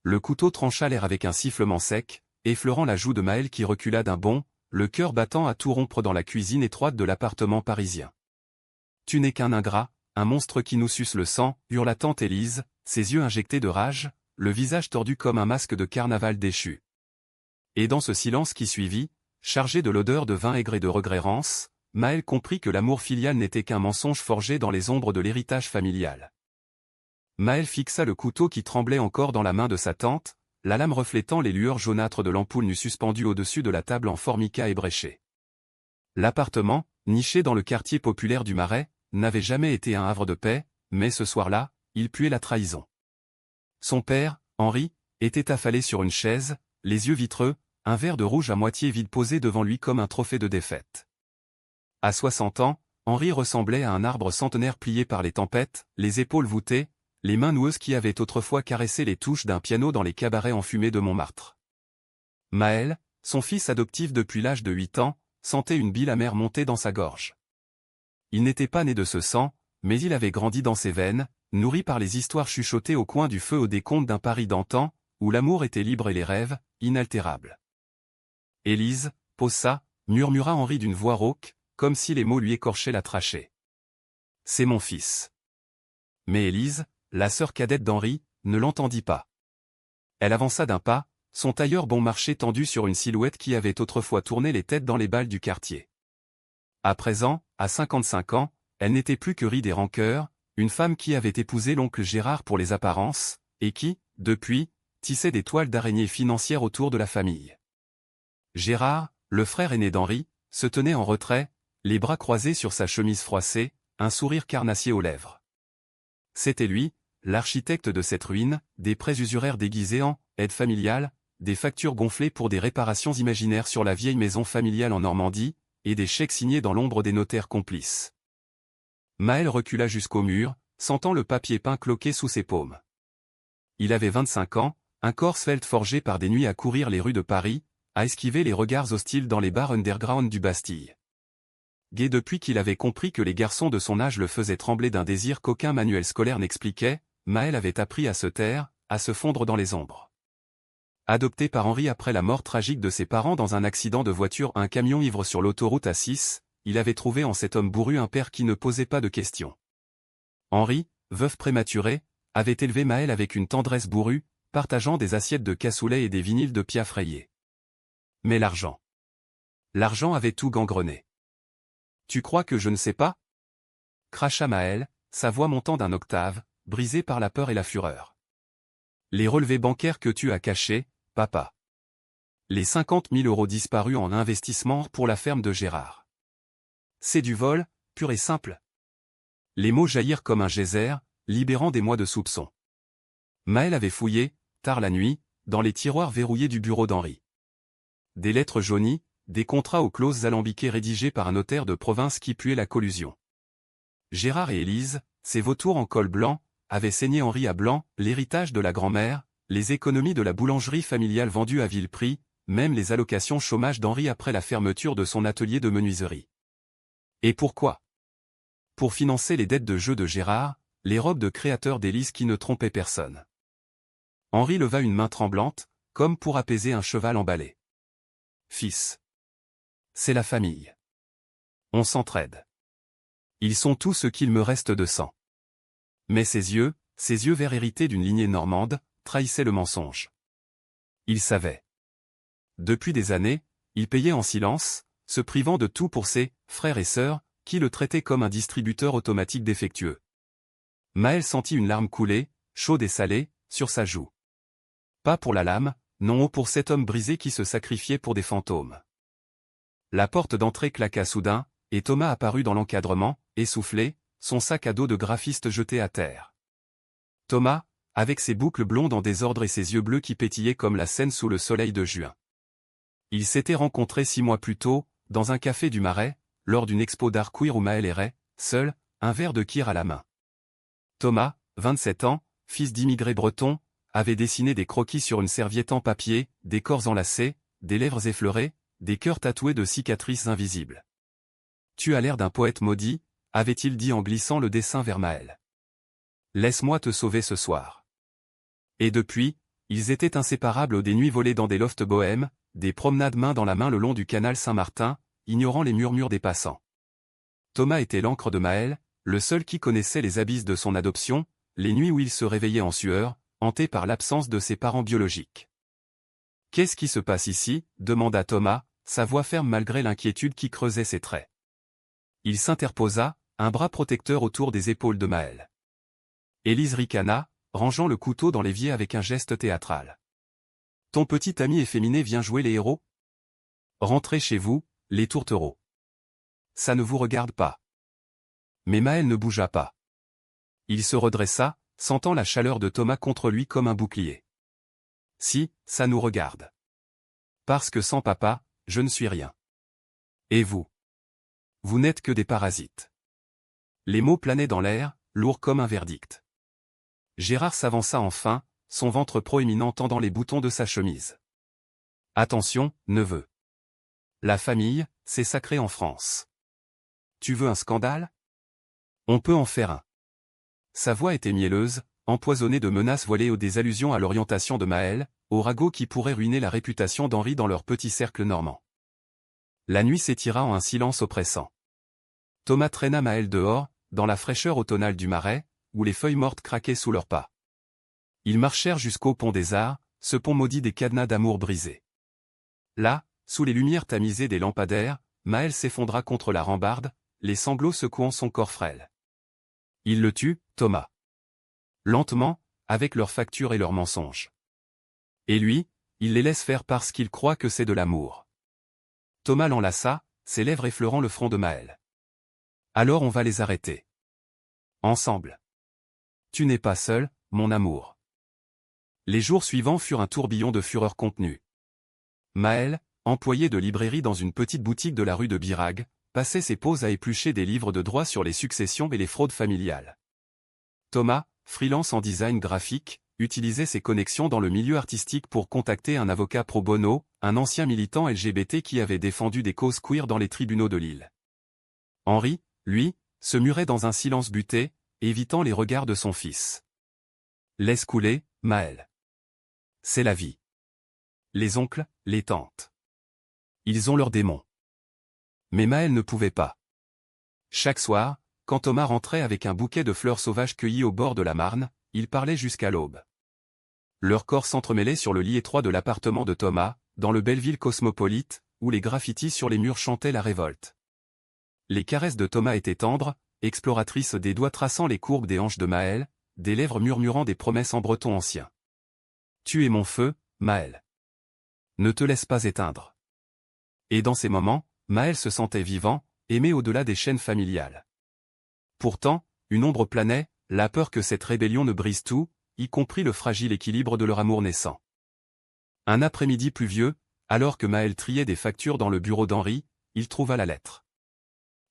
le couteau trancha l'air avec un sifflement sec, effleurant la joue de Maël qui recula d'un bond, le cœur battant à tout rompre dans la cuisine étroite de l'appartement parisien. « Tu n'es qu'un ingrat, un monstre qui nous suce le sang », hurla tante Élise, ses yeux injectés de rage, le visage tordu comme un masque de carnaval déchu. Et dans ce silence qui suivit, chargé de l'odeur de vin aigre et de regret rance, Maël comprit que l'amour filial n'était qu'un mensonge forgé dans les ombres de l'héritage familial. Maël fixa le couteau qui tremblait encore dans la main de sa tante, la lame reflétant les lueurs jaunâtres de l'ampoule nue suspendue au-dessus de la table en formica ébréchée. L'appartement, niché dans le quartier populaire du Marais, n'avait jamais été un havre de paix, mais ce soir-là, il puait la trahison. Son père, Henri, était affalé sur une chaise, les yeux vitreux, un verre de rouge à moitié vide posé devant lui comme un trophée de défaite. À 60 ans, Henri ressemblait à un arbre centenaire plié par les tempêtes, les épaules voûtées, les mains noueuses qui avaient autrefois caressé les touches d'un piano dans les cabarets enfumés de Montmartre. Maël, son fils adoptif depuis l'âge de 8 ans, sentait une bile amère monter dans sa gorge. Il n'était pas né de ce sang, mais il avait grandi dans ses veines, nourri par les histoires chuchotées au coin du feu au décompte d'un Paris d'antan, où l'amour était libre et les rêves, inaltérables. « Élise, pose ça », murmura Henri d'une voix rauque, comme si les mots lui écorchaient la trachée. « C'est mon fils. » Mais Élise, la sœur cadette d'Henri, ne l'entendit pas. Elle avança d'un pas, son tailleur bon marché tendu sur une silhouette qui avait autrefois tourné les têtes dans les bals du quartier. À présent, à 55 ans, elle n'était plus que ride et rancœur, une femme qui avait épousé l'oncle Gérard pour les apparences, et qui, depuis, tissait des toiles d'araignée financières autour de la famille. Gérard, le frère aîné d'Henri, se tenait en retrait, les bras croisés sur sa chemise froissée, un sourire carnassier aux lèvres. C'était lui, l'architecte de cette ruine, des prêts usuraires déguisés en aide familiale, des factures gonflées pour des réparations imaginaires sur la vieille maison familiale en Normandie, et des chèques signés dans l'ombre des notaires complices. Maël recula jusqu'au mur, sentant le papier peint cloquer sous ses paumes. Il avait 25 ans, un corps svelte forgé par des nuits à courir les rues de Paris, à esquiver les regards hostiles dans les bars underground du Bastille. Gai depuis qu'il avait compris que les garçons de son âge le faisaient trembler d'un désir qu'aucun manuel scolaire n'expliquait, Maël avait appris à se taire, à se fondre dans les ombres. Adopté par Henri après la mort tragique de ses parents dans un accident de voiture, un camion ivre sur l'autoroute A6, il avait trouvé en cet homme bourru un père qui ne posait pas de questions. Henri, veuf prématuré, avait élevé Maël avec une tendresse bourrue, partageant des assiettes de cassoulet et des vinyles de Piaf rayés. Mais l'argent. L'argent avait tout gangrené. « Tu crois que je ne sais pas ?» cracha Maël, sa voix montant d'un octave, brisée par la peur et la fureur. « Les relevés bancaires que tu as cachés, papa. Les 50 000 € disparus en investissement pour la ferme de Gérard. C'est du vol, pur et simple. » Les mots jaillirent comme un geyser, libérant des mois de soupçons. Maël avait fouillé, tard la nuit, dans les tiroirs verrouillés du bureau d'Henri. Des lettres jaunies, des contrats aux clauses alambiquées rédigés par un notaire de province qui puait la collusion. Gérard et Élise, ces vautours en col blanc, avaient saigné Henri à blanc, l'héritage de la grand-mère, les économies de la boulangerie familiale vendue à vil prix, même les allocations chômage d'Henri après la fermeture de son atelier de menuiserie. Et pourquoi? Pour financer les dettes de jeu de Gérard, les robes de créateur d'Élise qui ne trompaient personne. Henri leva une main tremblante, comme pour apaiser un cheval emballé. « Fils. C'est la famille. On s'entraide. Ils sont tout ce qu'il me reste de sang. » Mais ses yeux verts hérités d'une lignée normande, trahissaient le mensonge. Il savait. Depuis des années, il payait en silence, se privant de tout pour ses frères et sœurs, qui le traitaient comme un distributeur automatique défectueux. Maël sentit une larme couler, chaude et salée, sur sa joue. Pas pour la lame, non pour cet homme brisé qui se sacrifiait pour des fantômes. La porte d'entrée claqua soudain, et Thomas apparut dans l'encadrement, essoufflé, son sac à dos de graphiste jeté à terre. Thomas, avec ses boucles blondes en désordre et ses yeux bleus qui pétillaient comme la Seine sous le soleil de juin. Ils s'étaient rencontrés 6 mois plus tôt, dans un café du Marais, lors d'une expo d'art queer où Maël errait, seul, un verre de kir à la main. Thomas, 27 ans, fils d'immigrés bretons, avait dessiné des croquis sur une serviette en papier, des corps enlacés, des lèvres effleurées, des cœurs tatoués de cicatrices invisibles. « Tu as l'air d'un poète maudit », avait-il dit en glissant le dessin vers Maël. « Laisse-moi te sauver ce soir. » Et depuis, Ils étaient inséparables des nuits volées dans des lofts bohèmes, des promenades main dans la main le long du canal Saint-Martin, ignorant les murmures des passants. Thomas était l'encre de Maëlle, le seul qui connaissait les abysses de son adoption, les nuits où il se réveillait en sueur, hanté par l'absence de ses parents biologiques. « Qu'est-ce qui se passe ici ?» demanda Thomas, sa voix ferme malgré l'inquiétude qui creusait ses traits. Il s'interposa, un bras protecteur autour des épaules de Maëlle. Élise ricana, rangeant le couteau dans l'évier avec un geste théâtral. « Ton petit ami efféminé vient jouer les héros ? Rentrez chez vous, les tourtereaux. Ça ne vous regarde pas. » Mais Maëlle ne bougea pas. Il se redressa, sentant la chaleur de Thomas contre lui comme un bouclier. « Si, ça nous regarde. Parce que sans papa, je ne suis rien. Et vous ? Vous n'êtes que des parasites. » Les mots planaient dans l'air, lourds comme un verdict. Gérard s'avança enfin, son ventre proéminent tendant les boutons de sa chemise. « Attention, neveu. La famille, c'est sacré en France. Tu veux un scandale ? On peut en faire un. » Sa voix était mielleuse, empoisonnée de menaces voilées ou des allusions à l'orientation de Maëlle, au ragot qui pourrait ruiner la réputation d'Henri dans leur petit cercle normand. La nuit s'étira en un silence oppressant. Thomas traîna Maëlle dehors, dans la fraîcheur automnale du marais, où les feuilles mortes craquaient sous leurs pas. Ils marchèrent jusqu'au pont des Arts, ce pont maudit des cadenas d'amour brisés. Là, sous les lumières tamisées des lampadaires, Maëlle s'effondra contre la rambarde, les sanglots secouant son corps frêle. Ils le tuent, Thomas. Lentement, avec leurs factures et leurs mensonges. Et lui, il les laisse faire parce qu'il croit que c'est de l'amour. Thomas l'enlaça, ses lèvres effleurant le front de Maëlle. Alors on va les arrêter. Ensemble. Tu n'es pas seul, mon amour. Les jours suivants furent un tourbillon de fureur contenue. Maëlle, employée de librairie dans une petite boutique de la rue de Birague, passait ses pauses à éplucher des livres de droit sur les successions et les fraudes familiales. Thomas, freelance en design graphique, utilisait ses connexions dans le milieu artistique pour contacter un avocat pro bono, un ancien militant LGBT qui avait défendu des causes queer dans les tribunaux de Lille. Henri, lui, se murait dans un silence buté, évitant les regards de son fils. Laisse couler, Maëlle. C'est la vie. Les oncles, les tantes. Ils ont leurs démons. Mais Maëlle ne pouvait pas. Chaque soir, quand Thomas rentrait avec un bouquet de fleurs sauvages cueillies au bord de la Marne, ils parlaient jusqu'à l'aube. Leurs corps s'entremêlaient sur le lit étroit de l'appartement de Thomas, dans le Belleville cosmopolite, où les graffitis sur les murs chantaient la révolte. Les caresses de Thomas étaient tendres, exploratrices des doigts traçant les courbes des hanches de Maëlle, des lèvres murmurant des promesses en breton ancien. « Tu es mon feu, Maëlle. Ne te laisse pas éteindre. » Et dans ces moments, Maëlle se sentait vivant, aimé au-delà des chaînes familiales. Pourtant, une ombre planait, la peur que cette rébellion ne brise tout, y compris le fragile équilibre de leur amour naissant. Un après-midi pluvieux, alors que Maëlle triait des factures dans le bureau d'Henri, il trouva la lettre.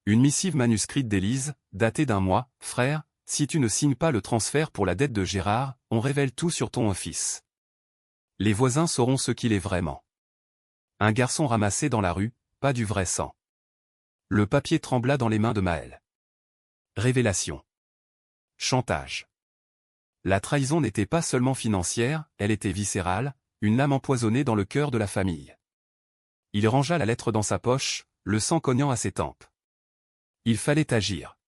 Une missive manuscrite d'Élise, datée d'1 mois, « Frère, si tu ne signes pas le transfert pour la dette de Gérard, on révèle tout sur ton office. Les voisins sauront ce qu'il est vraiment. » Un garçon ramassé dans la rue, pas du vrai sang. Le papier trembla dans les mains de Maëlle. Révélation. Chantage. La trahison n'était pas seulement financière, elle était viscérale, une lame empoisonnée dans le cœur de la famille. Il rangea la lettre dans sa poche, le sang cognant à ses tempes. Il fallait agir.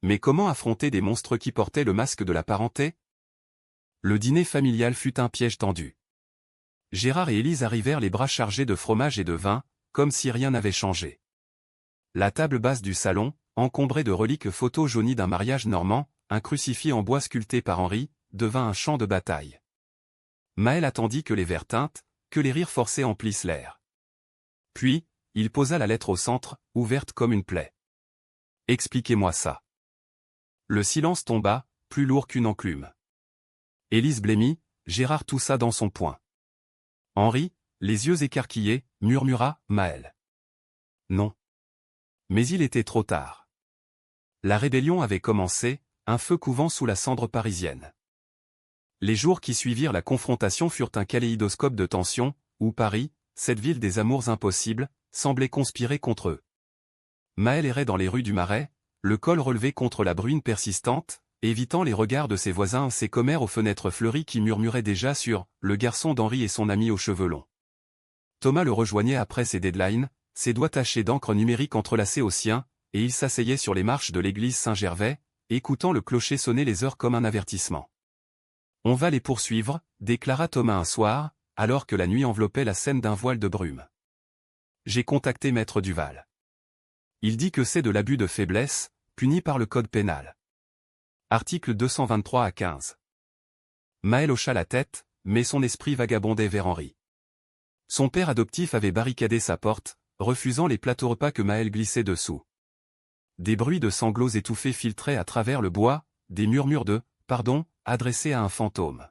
Mais comment affronter des monstres qui portaient le masque de la parenté ? Le dîner familial fut un piège tendu. Gérard et Élise arrivèrent les bras chargés de fromage et de vin, comme si rien n'avait changé. La table basse du salon, encombrée de reliques photos jaunies d'un mariage normand, un crucifix en bois sculpté par Henri, devint un champ de bataille. Maëlle attendit que les verres tintent, que les rires forcés emplissent l'air. Puis, il posa la lettre au centre, ouverte comme une plaie. « Expliquez-moi ça. » Le silence tomba, plus lourd qu'une enclume. Élise blêmit, Gérard toussa dans son poing. Henri, les yeux écarquillés, murmura « Maëlle. » Non. Mais il était trop tard. La rébellion avait commencé, un feu couvant sous la cendre parisienne. Les jours qui suivirent la confrontation furent un kaléidoscope de tensions, où Paris, cette ville des amours impossibles, semblait conspirer contre eux. Maëlle errait dans les rues du Marais, le col relevé contre la bruine persistante, évitant les regards de ses voisins, ses commères aux fenêtres fleuries qui murmuraient déjà sur « le garçon d'Henri et son ami aux cheveux longs ». Thomas le rejoignait après ses deadlines, ses doigts tachés d'encre numérique entrelacés aux siens, et il s'asseyait sur les marches de l'église Saint-Gervais, écoutant le clocher sonner les heures comme un avertissement. « On va les poursuivre », déclara Thomas un soir, alors que la nuit enveloppait la scène d'un voile de brume. « J'ai contacté Maître Duval. Il dit que c'est de l'abus de faiblesse, puni par le code pénal. Article 223 à 15. » Maël hocha la tête, mais son esprit vagabondait vers Henri. Son père adoptif avait barricadé sa porte, refusant les plateaux repas que Maël glissait dessous. Des bruits de sanglots étouffés filtraient à travers le bois, des murmures de « pardon » adressés à un fantôme.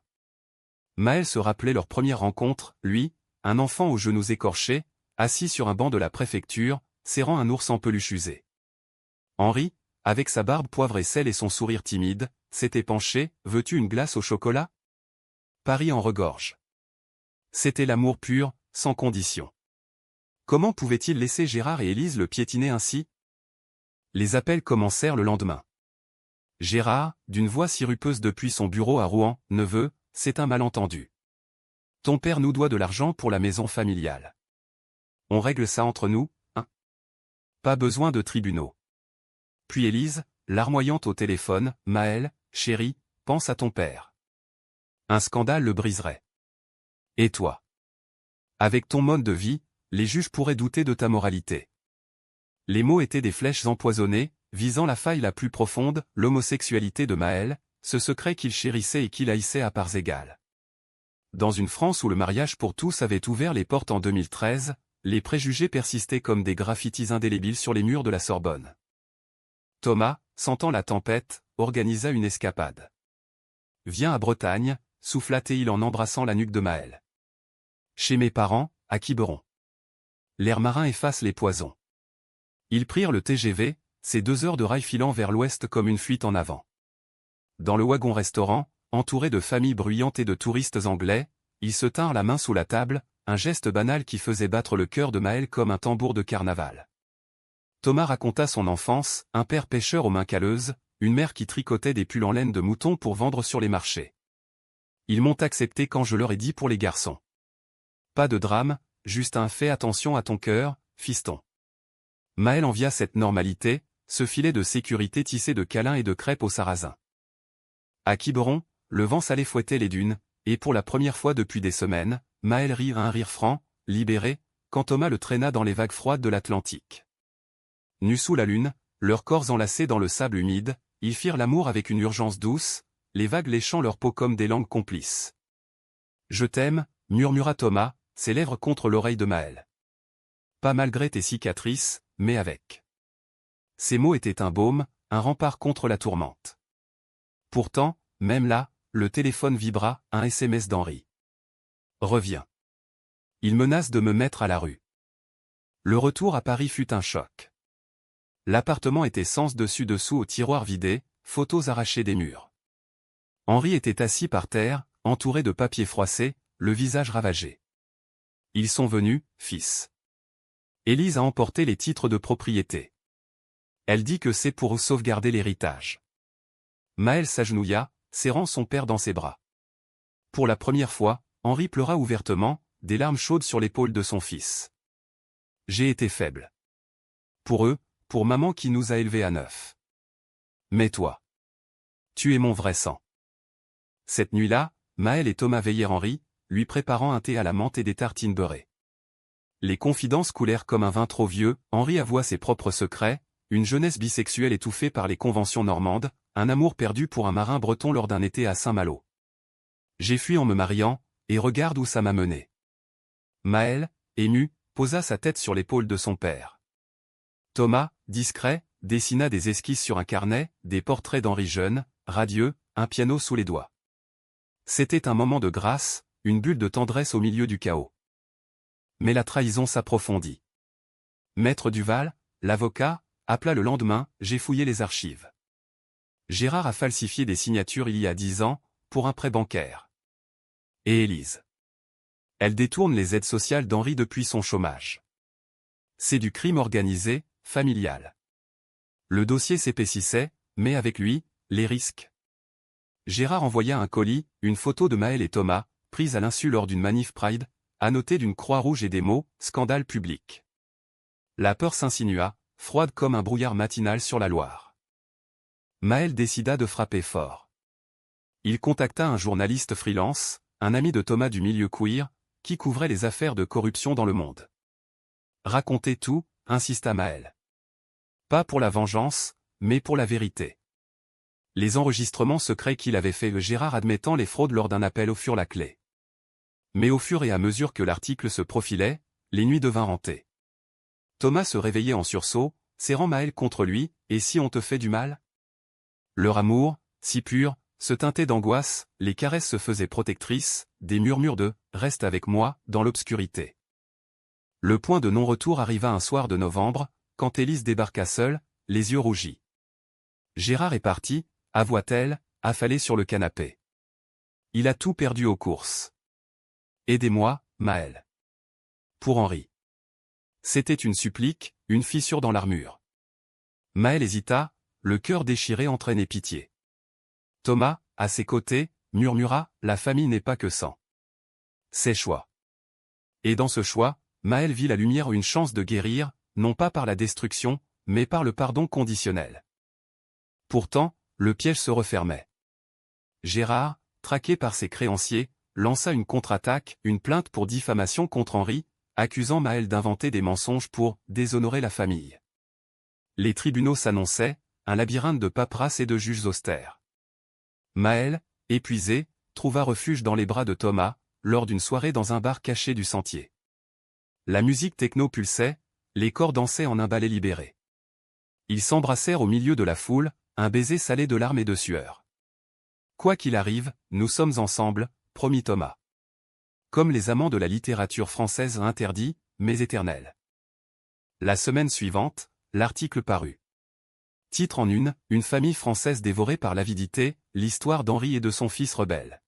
Maël se rappelait leur première rencontre, lui, un enfant aux genoux écorchés, assis sur un banc de la préfecture, serrant un ours en peluche usé. Henri, avec sa barbe poivre et sel et son sourire timide, s'était penché « Veux-tu une glace au chocolat ?» Paris en regorge. C'était l'amour pur, sans condition. Comment pouvait-il laisser Gérard et Élise le piétiner ainsi? Les appels commencèrent le lendemain. Gérard, d'une voix sirupeuse depuis son bureau à Rouen, « Neveu, c'est un malentendu. Ton père nous doit de l'argent pour la maison familiale. On règle ça entre nous, hein? Pas besoin de tribunaux. » Puis Élise, larmoyante au téléphone, « Maël, chérie, pense à ton père. Un scandale le briserait. Et toi? Avec ton mode de vie, les juges pourraient douter de ta moralité. » Les mots étaient des flèches empoisonnées, visant la faille la plus profonde, l'homosexualité de Maël, ce secret qu'il chérissait et qu'il haïssait à parts égales. Dans une France où le mariage pour tous avait ouvert les portes en 2013, les préjugés persistaient comme des graffitis indélébiles sur les murs de la Sorbonne. Thomas, sentant la tempête, organisa une escapade. « Viens à Bretagne », souffla-t-il en embrassant la nuque de Maël. « Chez mes parents, à Quiberon. L'air marin efface les poisons. » Ils prirent le TGV, ces 2 heures de rail filant vers l'ouest comme une fuite en avant. Dans le wagon-restaurant, entouré de familles bruyantes et de touristes anglais, ils se tinrent la main sous la table, un geste banal qui faisait battre le cœur de Maël comme un tambour de carnaval. Thomas raconta son enfance, un père pêcheur aux mains calleuses, une mère qui tricotait des pulls en laine de mouton pour vendre sur les marchés. « Ils m'ont accepté quand je leur ai dit pour les garçons. Pas de drame, juste un fais attention à ton cœur, fiston. » Maël envia cette normalité, ce filet de sécurité tissé de câlins et de crêpes au sarrasin. À Quiberon, le vent salé fouettait les dunes, et pour la première fois depuis des semaines, Maël rit un rire franc, libéré, quand Thomas le traîna dans les vagues froides de l'Atlantique. Nus sous la lune, leurs corps enlacés dans le sable humide, ils firent l'amour avec une urgence douce, les vagues léchant leur peau comme des langues complices. « Je t'aime », murmura Thomas, ses lèvres contre l'oreille de Maël. « Pas malgré tes cicatrices, mais avec. » Ces mots étaient un baume, un rempart contre la tourmente. Pourtant, même là, le téléphone vibra, un SMS d'Henri. « Reviens. Il menace de me mettre à la rue. » Le retour à Paris fut un choc. L'appartement était sens dessus dessous au tiroir vidé, photos arrachées des murs. Henri était assis par terre, entouré de papiers froissés, le visage ravagé. « Ils sont venus, fils. Élise a emporté les titres de propriété. Elle dit que c'est pour sauvegarder l'héritage. » Maël s'agenouilla, serrant son père dans ses bras. Pour la première fois, Henri pleura ouvertement, des larmes chaudes sur l'épaule de son fils. « J'ai été faible. Pour eux, pour maman qui nous a élevés à 9. Mais toi, tu es mon vrai sang. » Cette nuit-là, Maël et Thomas veillèrent Henri, lui préparant un thé à la menthe et des tartines beurrées. Les confidences coulèrent comme un vin trop vieux, Henri avoua ses propres secrets, une jeunesse bisexuelle étouffée par les conventions normandes, un amour perdu pour un marin breton lors d'un été à Saint-Malo. « J'ai fui en me mariant, et regarde où ça m'a mené. » Maël, ému, posa sa tête sur l'épaule de son père. Thomas, discret, dessina des esquisses sur un carnet, des portraits d'Henri jeune, radieux, un piano sous les doigts. C'était un moment de grâce, une bulle de tendresse au milieu du chaos. Mais la trahison s'approfondit. Maître Duval, l'avocat, appela le lendemain, « J'ai fouillé les archives. Gérard a falsifié des signatures il y a 10 ans, pour un prêt bancaire. Et Élise. Elle détourne les aides sociales d'Henri depuis son chômage. C'est du crime organisé, familial. » Le dossier s'épaississait, mais avec lui, les risques. Gérard envoya un colis, une photo de Maël et Thomas, prise à l'insu lors d'une manif Pride, annotée d'une croix rouge et des mots « scandale public ». La peur s'insinua, froide comme un brouillard matinal sur la Loire. Maël décida de frapper fort. Il contacta un journaliste freelance, un ami de Thomas du milieu queer, qui couvrait les affaires de corruption dans le monde. « Racontez tout », insista Maël. « Pas pour la vengeance, mais pour la vérité. » Les enregistrements secrets qu'il avait fait Gérard admettant les fraudes lors d'un appel au furent la clé. Mais au fur et à mesure que l'article se profilait, les nuits devinrent hantées. Thomas se réveillait en sursaut, serrant Maël contre lui, « Et si on te fait du mal ?» Leur amour, si pur, se teintait d'angoisse, les caresses se faisaient protectrices, des murmures de « Reste avec moi » dans l'obscurité. Le point de non-retour arriva un soir de novembre, quand Élise débarqua seule, les yeux rougis. « Gérard est parti », avoua-t-elle, affalée sur le canapé. « Il a tout perdu aux courses. Aidez-moi, Maël. » Pour Henri. C'était une supplique, une fissure dans l'armure. Maël hésita, le cœur déchiré entraînait pitié. Thomas, à ses côtés, murmura « La famille n'est pas que sang. C'est choix. » Et dans ce choix, Maël vit la lumière, une chance de guérir, non pas par la destruction, mais par le pardon conditionnel. Pourtant, le piège se refermait. Gérard, traqué par ses créanciers, lança une contre-attaque, une plainte pour diffamation contre Henri, accusant Maël d'inventer des mensonges pour déshonorer la famille. Les tribunaux s'annonçaient, un labyrinthe de paperasse et de juges austères. Maël, épuisé, trouva refuge dans les bras de Thomas, lors d'une soirée dans un bar caché du Sentier. La musique techno pulsait, les corps dansaient en un ballet libéré. Ils s'embrassèrent au milieu de la foule, un baiser salé de larmes et de sueur. « Quoi qu'il arrive, nous sommes ensemble », promit Thomas. Comme les amants de la littérature française interdits, mais éternels. La semaine suivante, l'article parut. Titre en une famille française dévorée par l'avidité, l'histoire d'Henri et de son fils rebelle.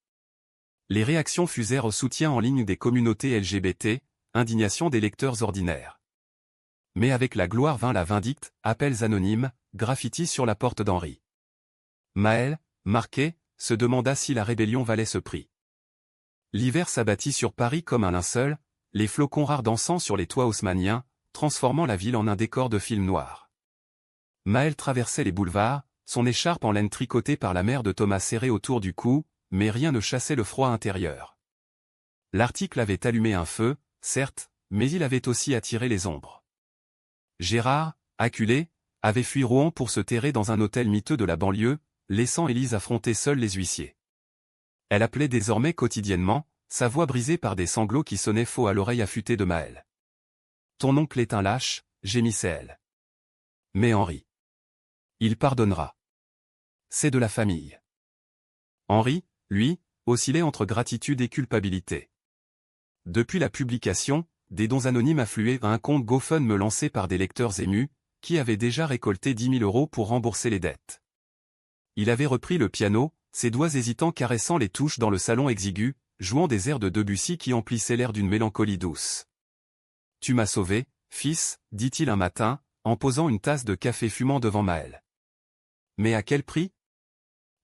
Les réactions fusèrent au soutien en ligne des communautés LGBT, indignation des lecteurs ordinaires. Mais avec la gloire vint la vindicte, appels anonymes, graffitis sur la porte d'Henri. Maël, marqué, se demanda si la rébellion valait ce prix. L'hiver s'abattit sur Paris comme un linceul, les flocons rares dansant sur les toits haussmanniens, transformant la ville en un décor de film noir. Maël traversait les boulevards, son écharpe en laine tricotée par la mère de Thomas serrée autour du cou, mais rien ne chassait le froid intérieur. L'article avait allumé un feu, certes, mais il avait aussi attiré les ombres. Gérard, acculé, avait fui Rouen pour se terrer dans un hôtel miteux de la banlieue, laissant Élise affronter seule les huissiers. Elle appelait désormais quotidiennement, sa voix brisée par des sanglots qui sonnaient faux à l'oreille affûtée de Maël. « Ton oncle est un lâche », gémissait-elle. Mais Henri. Il pardonnera. C'est de la famille. Henri, lui, oscillait entre gratitude et culpabilité. Depuis la publication, des dons anonymes affluaient à un compte GoFundMe lancé par des lecteurs émus, qui avaient déjà récolté 10 000 € pour rembourser les dettes. Il avait repris le piano, ses doigts hésitants caressant les touches dans le salon exigu, jouant des airs de Debussy qui emplissaient l'air d'une mélancolie douce. « Tu m'as sauvé, fils », dit-il un matin, en posant une tasse de café fumant devant Maël. « Mais à quel prix ?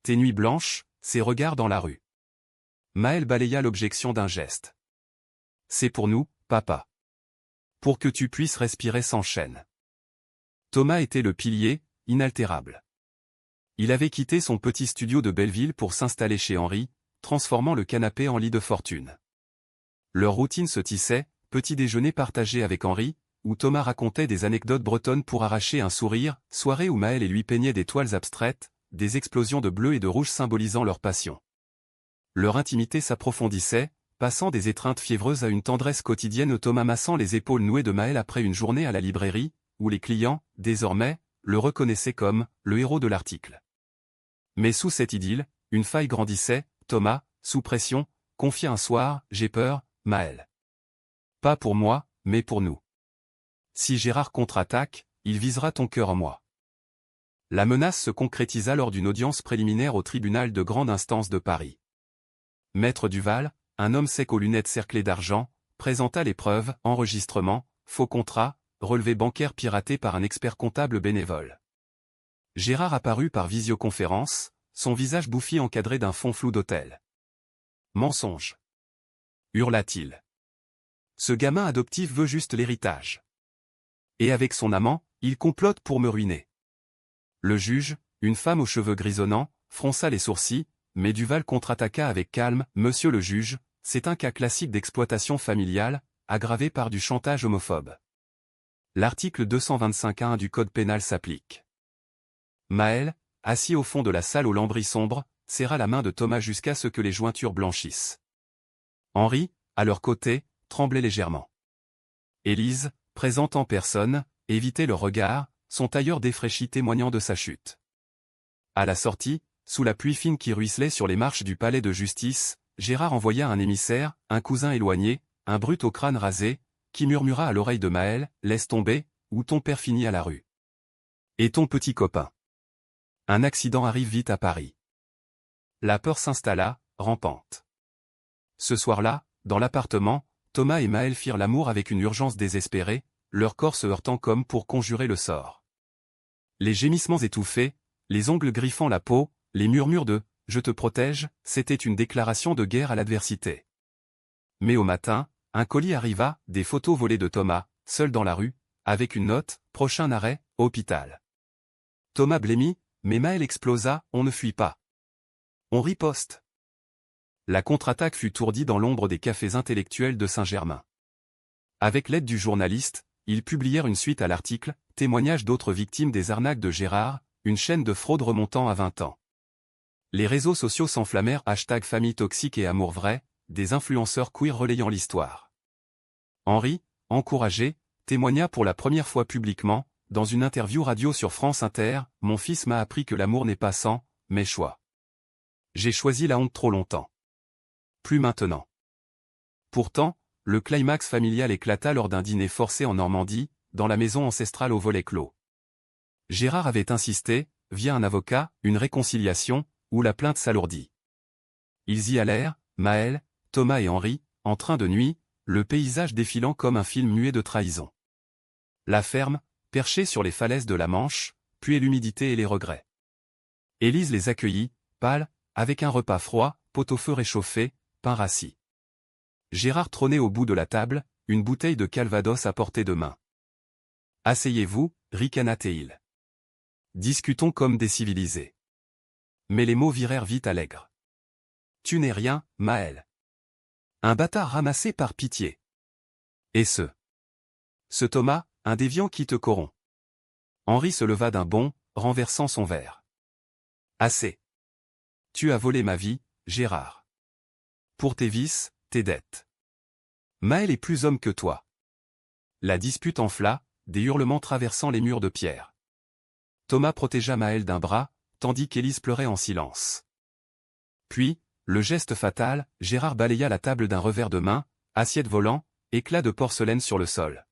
Tes nuits blanches, ces regards dans la rue. » Maël balaya l'objection d'un geste. « C'est pour nous, papa. Pour que tu puisses respirer sans chaîne. » Thomas était le pilier, inaltérable. Il avait quitté son petit studio de Belleville pour s'installer chez Henri, transformant le canapé en lit de fortune. Leur routine se tissait, petit déjeuner partagé avec Henri, où Thomas racontait des anecdotes bretonnes pour arracher un sourire, soirée où Maël et lui peignaient des toiles abstraites, des explosions de bleu et de rouge symbolisant leur passion. Leur intimité s'approfondissait, passant des étreintes fiévreuses à une tendresse quotidienne, Thomas massant les épaules nouées de Maël après une journée à la librairie, où les clients, désormais, le reconnaissaient comme le héros de l'article. Mais sous cette idylle, une faille grandissait. Thomas, sous pression, confia un soir, « J'ai peur, Maël. Pas pour moi, mais pour nous. Si Gérard contre-attaque, il visera ton cœur en moi. » La menace se concrétisa lors d'une audience préliminaire au tribunal de grande instance de Paris. Maître Duval, un homme sec aux lunettes cerclées d'argent, présenta les preuves, enregistrement, faux contrat, relevé bancaire piraté par un expert comptable bénévole. Gérard apparut par visioconférence, son visage bouffi encadré d'un fond flou d'autel. Mensonge. Hurla-t-il. Ce gamin adoptif veut juste l'héritage. Et avec son amant, il complote pour me ruiner. Le juge, une femme aux cheveux grisonnants, fronça les sourcils, mais Duval contre-attaqua avec calme. Monsieur le juge, c'est un cas classique d'exploitation familiale, aggravé par du chantage homophobe. L'article 225-1 du Code pénal s'applique. Maël, assis au fond de la salle au lambris sombre, serra la main de Thomas jusqu'à ce que les jointures blanchissent. Henri, à leur côté, tremblait légèrement. Élise, présente en personne, évitait le regard, son tailleur défraîchi témoignant de sa chute. À la sortie, sous la pluie fine qui ruisselait sur les marches du palais de justice, Gérard envoya un émissaire, un cousin éloigné, un brute au crâne rasé, qui murmura à l'oreille de Maël, « Laisse tomber, ou ton père finit à la rue. » Et ton petit copain. Un accident arrive vite à Paris. La peur s'installa, rampante. Ce soir-là, dans l'appartement, Thomas et Maël firent l'amour avec une urgence désespérée, leur corps se heurtant comme pour conjurer le sort. Les gémissements étouffés, les ongles griffant la peau, les murmures de « Je te protège », c'était une déclaration de guerre à l'adversité. Mais au matin, un colis arriva, des photos volées de Thomas, seul dans la rue, avec une note, prochain arrêt, hôpital. Thomas blêmit, mais Maël explosa, on ne fuit pas. On riposte. La contre-attaque fut ourdie dans l'ombre des cafés intellectuels de Saint-Germain. Avec l'aide du journaliste, ils publièrent une suite à l'article, témoignage d'autres victimes des arnaques de Gérard, une chaîne de fraude remontant à 20 ans. Les réseaux sociaux s'enflammèrent # famille toxique et amour vrai, des influenceurs queer relayant l'histoire. Henri, encouragé, témoigna pour la première fois publiquement, dans une interview radio sur France Inter, « Mon fils m'a appris que l'amour n'est pas sang, mais choix. J'ai choisi la honte trop longtemps. Plus maintenant. » Pourtant, le climax familial éclata lors d'un dîner forcé en Normandie, dans la maison ancestrale au volet clos. Gérard avait insisté, via un avocat, une réconciliation, où la plainte s'alourdit. Ils y allèrent, Maël, Thomas et Henri, en train de nuit, le paysage défilant comme un film muet de trahison. La ferme, perchée sur les falaises de la Manche, puait l'humidité et les regrets. Élise les accueillit, pâle, avec un repas froid, pot-au-feu réchauffé, pain rassis. Gérard trônait au bout de la table, une bouteille de Calvados à portée de main. « Asseyez-vous, ricana-t-il. Discutons comme des civilisés. » Mais les mots virèrent vite à l'aigre. « Tu n'es rien, Maël. Un bâtard ramassé par pitié. Et ce Thomas, un déviant qui te corrompt. » Henri se leva d'un bond, renversant son verre. « Assez. Tu as volé ma vie, Gérard. Pour tes vices, tes dettes. Maël est plus homme que toi. » La dispute enfla, des hurlements traversant les murs de pierre. Thomas protégea Maël d'un bras, tandis qu'Élise pleurait en silence. Puis, le geste fatal, Gérard balaya la table d'un revers de main, assiette volant, éclat de porcelaine sur le sol.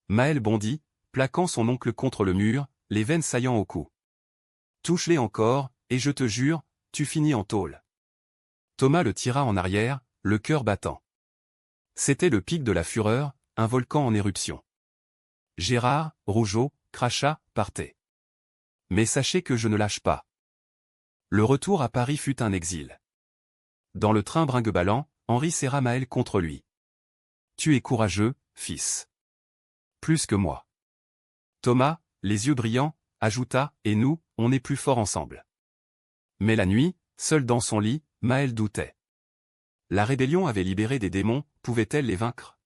Maël bondit, plaquant son oncle contre le mur, les veines saillant au cou. « Touche-les encore, et je te jure, tu finis en tôle. » Thomas le tira en arrière, le cœur battant. C'était le pic de la fureur, un volcan en éruption. Gérard, rougeaud, cracha, partait. « Mais sachez que je ne lâche pas. » Le retour à Paris fut un exil. Dans le train brinque-ballant, Henri serra Maël contre lui. « Tu es courageux, fils. Plus que moi. » Thomas, les yeux brillants, ajouta, « Et nous, on est plus forts ensemble. » Mais la nuit, seul dans son lit, Maël doutait. La rébellion avait libéré des démons, pouvait-elle les vaincre?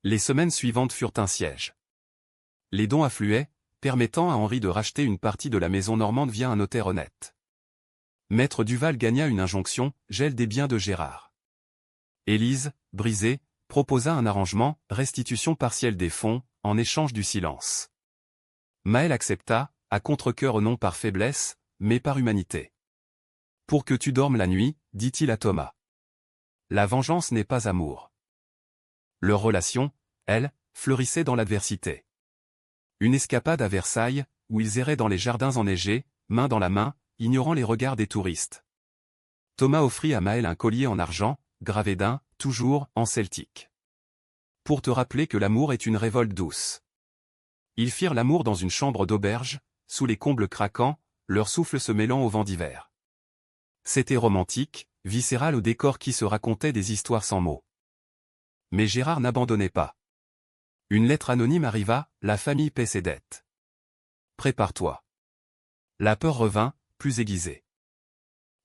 Les semaines suivantes furent un siège. Les dons affluaient, permettant à Henri de racheter une partie de la maison normande via un notaire honnête. Maître Duval gagna une injonction, gel des biens de Gérard. Élise, brisée, proposa un arrangement, restitution partielle des fonds, en échange du silence. Maël accepta, à contre-cœur non par faiblesse, mais par humanité. « Pour que tu dormes la nuit, dit-il à Thomas. La vengeance n'est pas amour. » Leur relation, elle, fleurissait dans l'adversité. Une escapade à Versailles, où ils erraient dans les jardins enneigés, main dans la main, ignorant les regards des touristes. Thomas offrit à Maël un collier en argent, gravé d'un, toujours, en celtique. « Pour te rappeler que l'amour est une révolte douce. » Ils firent l'amour dans une chambre d'auberge, sous les combles craquants, leur souffle se mêlant au vent d'hiver. C'était romantique, viscéral au décor qui se racontait des histoires sans mots. Mais Gérard n'abandonnait pas. Une lettre anonyme arriva, la famille paie ses dettes. Prépare-toi. La peur revint, plus aiguisée.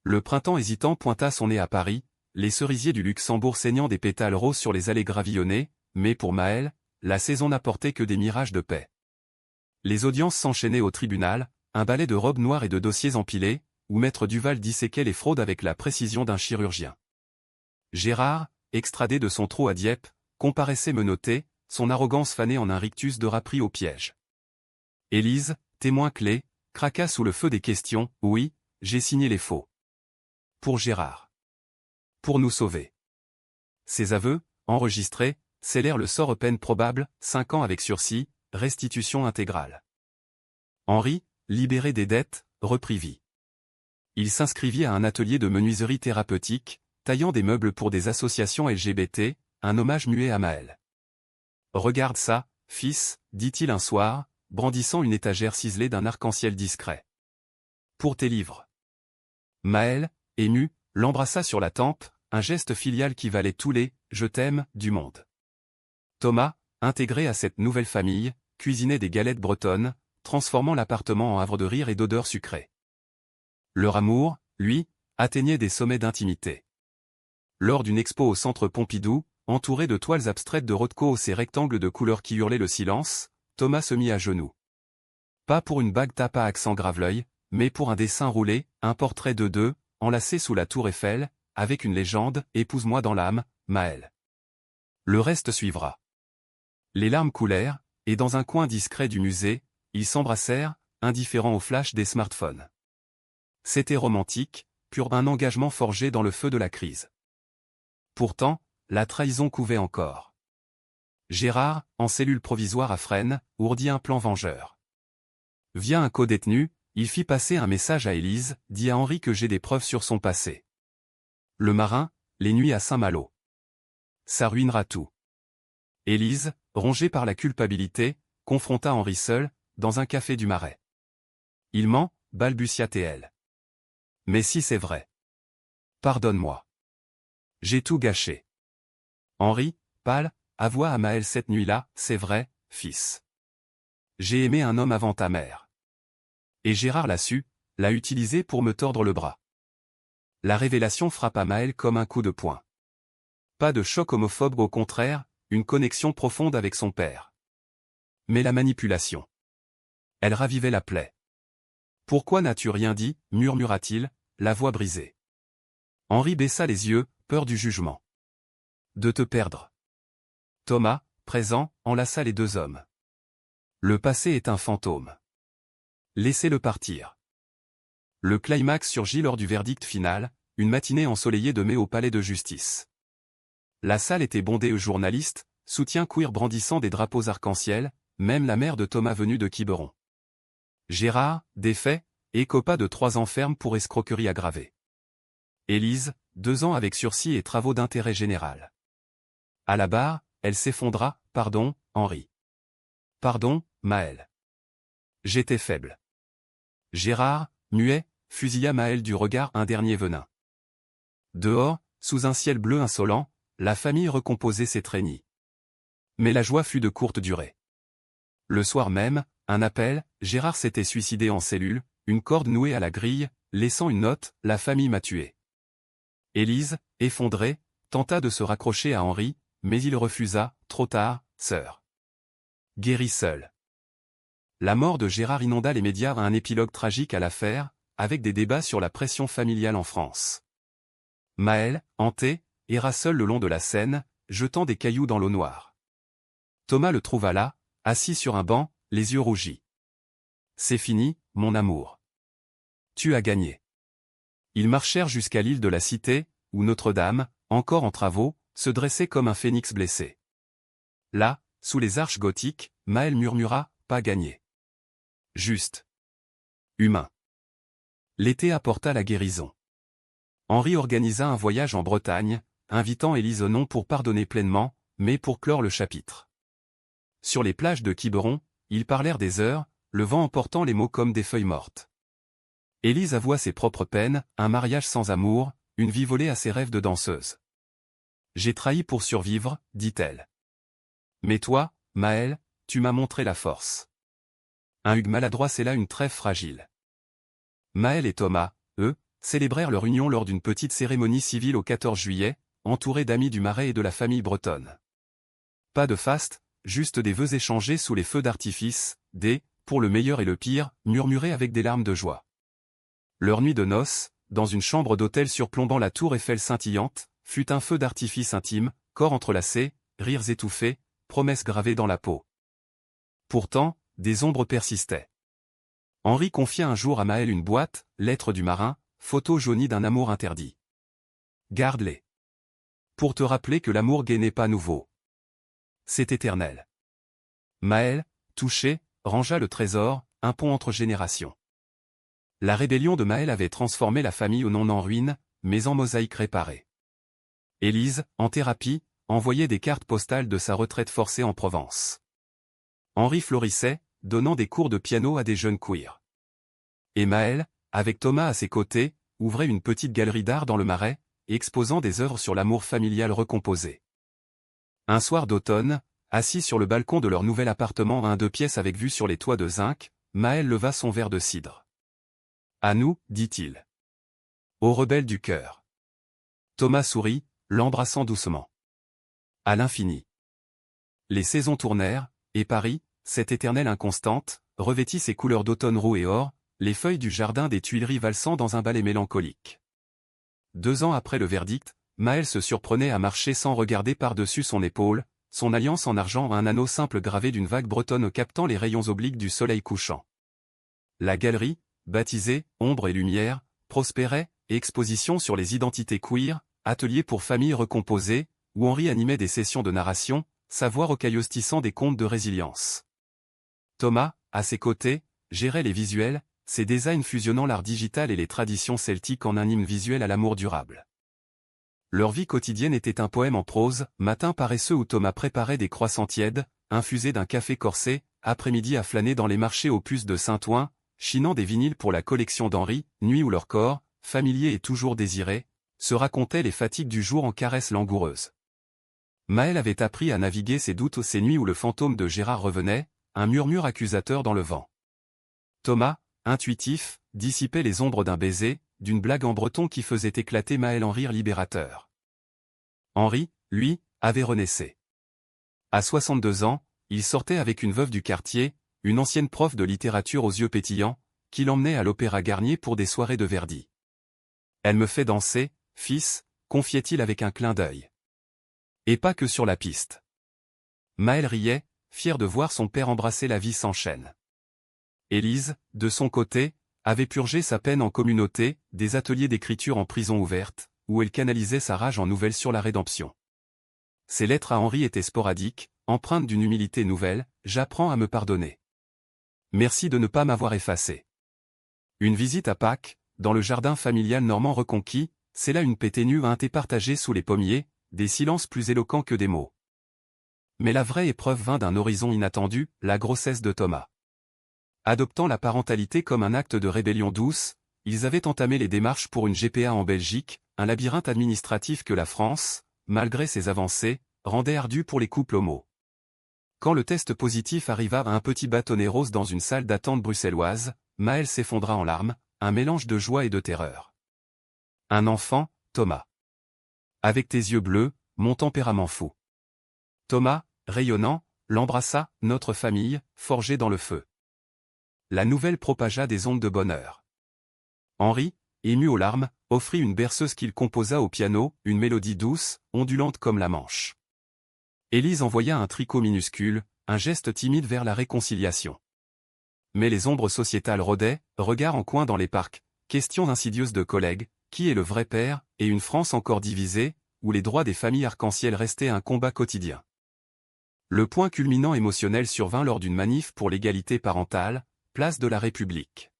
Le printemps hésitant pointa son nez à Paris, les cerisiers du Luxembourg saignant des pétales roses sur les allées gravillonnées, mais pour Maël, la saison n'apportait que des mirages de paix. Les audiences s'enchaînaient au tribunal, un balai de robes noires et de dossiers empilés, où maître Duval disséquait les fraudes avec la précision d'un chirurgien. Gérard, extradé de son trou à Dieppe, comparaissait menotté, son arrogance fanée en un rictus de pris au piège. Élise, témoin clé, craqua sous le feu des questions. « Oui, j'ai signé les faux. Pour Gérard. Pour nous sauver. » Ses aveux, enregistrés, scellèrent le sort aux peines probables, 5 ans avec sursis, restitution intégrale. Henri, libéré des dettes, reprit vie. Il s'inscrivit à un atelier de menuiserie thérapeutique, taillant des meubles pour des associations LGBT, un hommage muet à Maël. « Regarde ça, fils, dit-il un soir, brandissant une étagère ciselée d'un arc-en-ciel discret. Pour tes livres. » Maël, ému, l'embrassa sur la tempe, un geste filial qui valait tous les « je t'aime » du monde. Thomas, intégré à cette nouvelle famille, cuisinait des galettes bretonnes, transformant l'appartement en havre de rire et d'odeurs sucrées. Leur amour, lui, atteignait des sommets d'intimité. Lors d'une expo au centre Pompidou, entouré de toiles abstraites de Rothko aux ces rectangles de couleurs qui hurlaient le silence, Thomas se mit à genoux. Pas pour une bague tapa accent grave-l'œil, mais pour un dessin roulé, un portrait de deux, enlacé sous la tour Eiffel, avec une légende, « Épouse-moi dans l'âme, Maël. » Le reste suivra. Les larmes coulèrent, et dans un coin discret du musée, ils s'embrassèrent, indifférents au flash des smartphones. C'était romantique, pur un engagement forgé dans le feu de la crise. Pourtant, la trahison couvait encore. Gérard, en cellule provisoire à Fresnes, ourdit un plan vengeur. Via un co-détenu, il fit passer un message à Élise, dit à Henri que j'ai des preuves sur son passé. Le marin, les nuits à Saint-Malo. Ça ruinera tout. Élise, rongée par la culpabilité, confronta Henri seul, dans un café du Marais. Il ment, balbutia-t-elle. Mais si c'est vrai. Pardonne-moi. J'ai tout gâché. Henri, pâle, avoua à Maël cette nuit-là, c'est vrai, fils. J'ai aimé un homme avant ta mère. Et Gérard l'a su, l'a utilisé pour me tordre le bras. La révélation frappa Maël comme un coup de poing. Pas de choc homophobe, au contraire, une connexion profonde avec son père. Mais la manipulation. Elle ravivait la plaie. Pourquoi n'as-tu rien dit, murmura-t-il, la voix brisée. Henri baissa les yeux, peur du jugement. De te perdre. Thomas, présent, enlaça les deux hommes. Le passé est un fantôme. Laissez-le partir. Le climax surgit lors du verdict final, une matinée ensoleillée de mai au palais de justice. La salle était bondée aux journalistes, soutien queer brandissant des drapeaux arc-en-ciel, même la mère de Thomas venue de Quiberon. Gérard, défait, écopa de 3 ans ferme pour escroquerie aggravée. Élise, 2 ans avec sursis et travaux d'intérêt général. À la barre, elle s'effondra, « Pardon, Henri. Pardon, Maël. J'étais faible. » Gérard, muet, fusilla Maël du regard un dernier venin. Dehors, sous un ciel bleu insolent, la famille recomposait ses trénies. Mais la joie fut de courte durée. Le soir même, un appel, Gérard s'était suicidé en cellule, une corde nouée à la grille, laissant une note, « La famille m'a tué. » Élise, effondrée, tenta de se raccrocher à Henri, mais il refusa, trop tard, sœur. Guéris seule. La mort de Gérard inonda les médias, un épilogue tragique à l'affaire, avec des débats sur la pression familiale en France. Maël, hanté, erra seul le long de la Seine, jetant des cailloux dans l'eau noire. Thomas le trouva là, assis sur un banc, les yeux rougis. C'est fini, mon amour. Tu as gagné. Ils marchèrent jusqu'à l'île de la Cité, où Notre-Dame, encore en travaux, se dressait comme un phénix blessé. Là, sous les arches gothiques, Maël murmura, pas gagné. Juste. Humain. L'été apporta la guérison. Henri organisa un voyage en Bretagne, invitant Élise non pour pardonner pleinement, mais pour clore le chapitre. Sur les plages de Quiberon, ils parlèrent des heures, le vent emportant les mots comme des feuilles mortes. Élise avoua ses propres peines, un mariage sans amour, une vie volée à ses rêves de danseuse. J'ai trahi pour survivre, dit-elle. Mais toi, Maël, tu m'as montré la force. Un Hugues maladroit scella une trêve fragile. Maël et Thomas, eux, célébrèrent leur union lors d'une petite cérémonie civile au 14 juillet, entourés d'amis du Marais et de la famille bretonne. Pas de faste, juste des vœux échangés sous les feux d'artifice, pour le meilleur et le pire, murmurés avec des larmes de joie. Leur nuit de noces, dans une chambre d'hôtel surplombant la tour Eiffel scintillante, fut un feu d'artifice intime, corps entrelacés, rires étouffés, promesses gravées dans la peau. Pourtant, des ombres persistaient. Henri confia un jour à Maël une boîte, lettre du marin, photo jaunie d'un amour interdit. Garde-les. Pour te rappeler que l'amour gai n'est pas nouveau. C'est éternel. Maël, touché, rangea le trésor, un pont entre générations. La rébellion de Maël avait transformé la famille non en ruine, mais en mosaïque réparée. Élise, en thérapie, envoyait des cartes postales de sa retraite forcée en Provence. Henri florissait, donnant des cours de piano à des jeunes queers. Et Maël, avec Thomas à ses côtés, ouvrait une petite galerie d'art dans le Marais, exposant des œuvres sur l'amour familial recomposé. Un soir d'automne, assis sur le balcon de leur nouvel appartement à 2 pièces avec vue sur les toits de zinc, Maël leva son verre de cidre. « À nous, dit-il. Aux rebelles du cœur. » Thomas sourit, l'embrassant doucement. À l'infini. Les saisons tournèrent, et Paris, cette éternelle inconstante, revêtit ses couleurs d'automne roux et or, les feuilles du jardin des Tuileries valsant dans un ballet mélancolique. 2 ans après le verdict, Maël se surprenait à marcher sans regarder par-dessus son épaule, son alliance en argent à un anneau simple gravé d'une vague bretonne captant les rayons obliques du soleil couchant. La galerie, baptisée « Ombre et Lumière », prospérait, et exposition sur les identités queer, atelier pour familles recomposées, où Henri animait des sessions de narration, sa voix rocailleuse des contes de résilience. Thomas, à ses côtés, gérait les visuels, ses designs fusionnant l'art digital et les traditions celtiques en un hymne visuel à l'amour durable. Leur vie quotidienne était un poème en prose, matin paresseux où Thomas préparait des croissants tièdes, infusés d'un café corsé, après-midi à flâner dans les marchés aux puces de Saint-Ouen, chinant des vinyles pour la collection d'Henri, nuit où leur corps, familier et toujours désiré, se racontaient les fatigues du jour en caresses langoureuses. Maël avait appris à naviguer ses doutes ces nuits où le fantôme de Gérard revenait, un murmure accusateur dans le vent. Thomas, intuitif, dissipait les ombres d'un baiser, d'une blague en breton qui faisait éclater Maël en rire libérateur. Henri, lui, avait renaissé. À 62 ans, il sortait avec une veuve du quartier, une ancienne prof de littérature aux yeux pétillants, qui l'emmenait à l'Opéra Garnier pour des soirées de Verdi. « Elle me fait danser, fils », confiait-il avec un clin d'œil. Et pas que sur la piste. Maël riait, fier de voir son père embrasser la vie sans chaîne. Élise, de son côté, avait purgé sa peine en communauté, des ateliers d'écriture en prison ouverte, où elle canalisait sa rage en nouvelles sur la rédemption. Ses lettres à Henri étaient sporadiques, empreintes d'une humilité nouvelle, « J'apprends à me pardonner. Merci de ne pas m'avoir effacé. » Une visite à Pâques, dans le jardin familial normand reconquis, c'est là une paix ténue un thé partagé sous les pommiers, des silences plus éloquents que des mots. Mais la vraie épreuve vint d'un horizon inattendu, la grossesse de Thomas. Adoptant la parentalité comme un acte de rébellion douce, ils avaient entamé les démarches pour une GPA en Belgique, un labyrinthe administratif que la France, malgré ses avancées, rendait ardu pour les couples homo. Quand le test positif arriva à un petit bâtonnet rose dans une salle d'attente bruxelloise, Maël s'effondra en larmes, un mélange de joie et de terreur. Un enfant, Thomas. Avec tes yeux bleus, mon tempérament fou. Thomas, rayonnant, l'embrassa, notre famille, forgée dans le feu. La nouvelle propagea des ondes de bonheur. Henri, ému aux larmes, offrit une berceuse qu'il composa au piano, une mélodie douce, ondulante comme la Manche. Élise envoya un tricot minuscule, un geste timide vers la réconciliation. Mais les ombres sociétales rôdaient, regards en coin dans les parcs, questions insidieuses de collègues, qui est le vrai père, et une France encore divisée, où les droits des familles arc-en-ciel restaient un combat quotidien. Le point culminant émotionnel survint lors d'une manif pour l'égalité parentale, place de la République.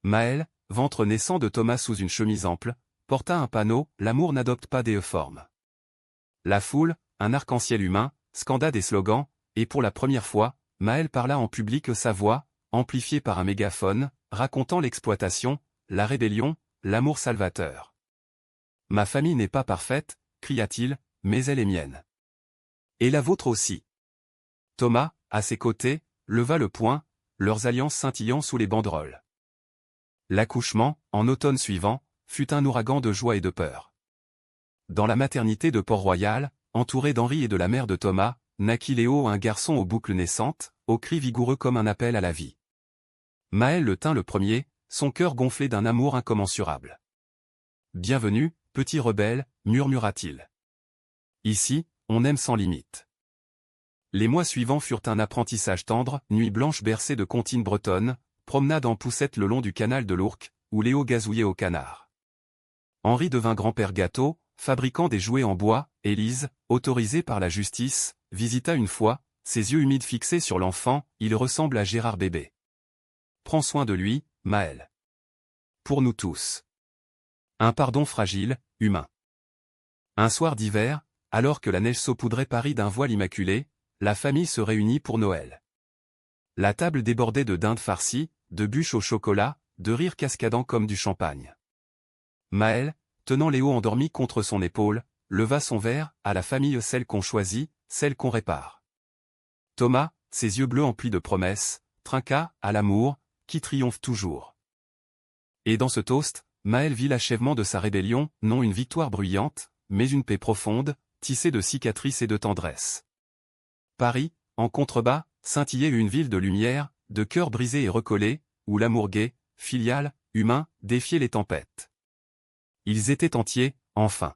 Maël, ventre naissant de Thomas sous une chemise ample, porta un panneau « L'amour n'adopte pas des formes ». La foule, un arc-en-ciel humain, scanda des slogans, et pour la première fois, Maël parla en public sa voix, amplifiée par un mégaphone, racontant l'exploitation, la rébellion, l'amour salvateur. Ma famille n'est pas parfaite, cria-t-il, mais elle est mienne. Et la vôtre aussi. Thomas, à ses côtés, leva le poing, leurs alliances scintillant sous les banderoles. L'accouchement, en automne suivant, fut un ouragan de joie et de peur. Dans la maternité de Port-Royal, entouré d'Henri et de la mère de Thomas, naquit Léo, un garçon aux boucles naissantes, aux cris vigoureux comme un appel à la vie. Maël le tint le premier, son cœur gonflé d'un amour incommensurable. « Bienvenue, petit rebelle » murmura-t-il. « Ici, on aime sans limite. » Les mois suivants furent un apprentissage tendre, nuit blanche bercée de comptines bretonnes, promenade en poussette le long du canal de l'Ourcq, où Léo gazouillait au canard. Henri devint grand-père gâteau, fabriquant des jouets en bois. Élise, autorisée par la justice, visita une fois, ses yeux humides fixés sur l'enfant. Il ressemble à Gérard bébé. Prends soin de lui, Maël. Pour nous tous. Un pardon fragile, humain. Un soir d'hiver, alors que la neige saupoudrait Paris d'un voile immaculé, la famille se réunit pour Noël. La table débordait de dindes farcies, de bûches au chocolat, de rires cascadant comme du champagne. Maël, tenant Léo endormi contre son épaule, leva son verre, à la famille, celle qu'on choisit, celle qu'on répare. Thomas, ses yeux bleus emplis de promesses, trinqua, à l'amour, qui triomphe toujours. Et dans ce toast, Maël vit l'achèvement de sa rébellion, non une victoire bruyante, mais une paix profonde, tissée de cicatrices et de tendresse. Paris, en contrebas, scintillait une ville de lumière, de cœurs brisés et recollés, où l'amour gai, filial, humain, défiait les tempêtes. Ils étaient entiers, enfin.